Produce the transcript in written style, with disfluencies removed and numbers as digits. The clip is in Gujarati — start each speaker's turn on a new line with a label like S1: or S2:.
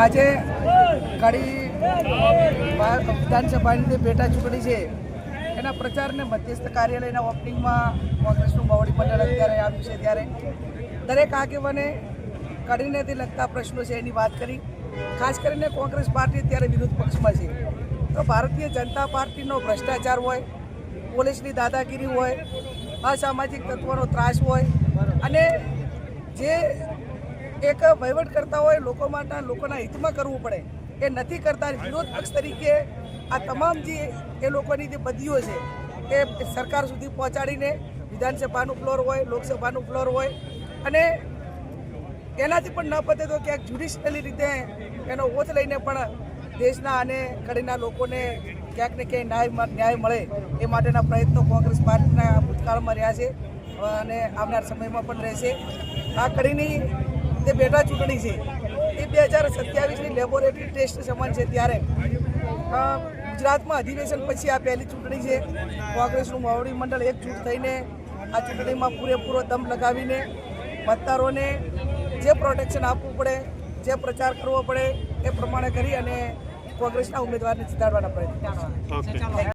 S1: આજે કડી વિધાનસભાની જે પેટા ચૂંટણી છે એના પ્રચારને મધ્યસ્થ કાર્યાલયના ઓપનિંગમાં કોંગ્રેસનું મોવડી મંડળ અત્યારે આવ્યું છે ત્યારે દરેક આગેવાને કડીનેથી લગતા પ્રશ્નો છે એની વાત કરી. ખાસ કરીને કોંગ્રેસ પાર્ટી અત્યારે વિરોધ પક્ષમાં છે, તો ભારતીય જનતા પાર્ટીનો ભ્રષ્ટાચાર હોય, પોલીસની દાદાગીરી હોય, અસામાજિક તત્વોનો ત્રાસ હોય અને જે એક વહીવટ કરતા હોય લોકો માટે લોકોના હિતમાં કરવું પડે એ નથી કરતા. વિરોધ પક્ષ તરીકે આ તમામ જે એ લોકોની જે બદલીઓ છે એ સરકાર સુધી પહોંચાડીને વિધાનસભાનું ફ્લોર હોય, લોકસભાનું ફ્લોર હોય અને એનાથી પણ ન પતે તો ક્યાંક જ્યુડિશિયલી રીતે એનો ઓથ લઈને પણ દેશના અને કડીના લોકોને ક્યાંક ને ક્યાંય ન્યાય મળે એ માટેના પ્રયત્નો કોંગ્રેસ પાર્ટીના ભૂતકાળમાં રહ્યા છે અને આવનાર સમયમાં પણ રહેશે. આ કડીની જે પેટા ચૂંટણી છે એ 2027ની લેબોરેટરી ટેસ્ટ સમાન છે. ત્યારે ગુજરાતમાં અધિવેશન પછી આ પહેલી ચૂંટણી છે. કોંગ્રેસનું મોવડી મંડળ એકજૂટ થઈને આ ચૂંટણીમાં પૂરેપૂરો દમ લગાવીને મતદારોને જે પ્રોટેક્શન આપવું પડે, જે પ્રચાર કરવો પડે એ પ્રમાણે કરી અને કોંગ્રેસના ઉમેદવારને જીતાડવાના પ્રયત્ન.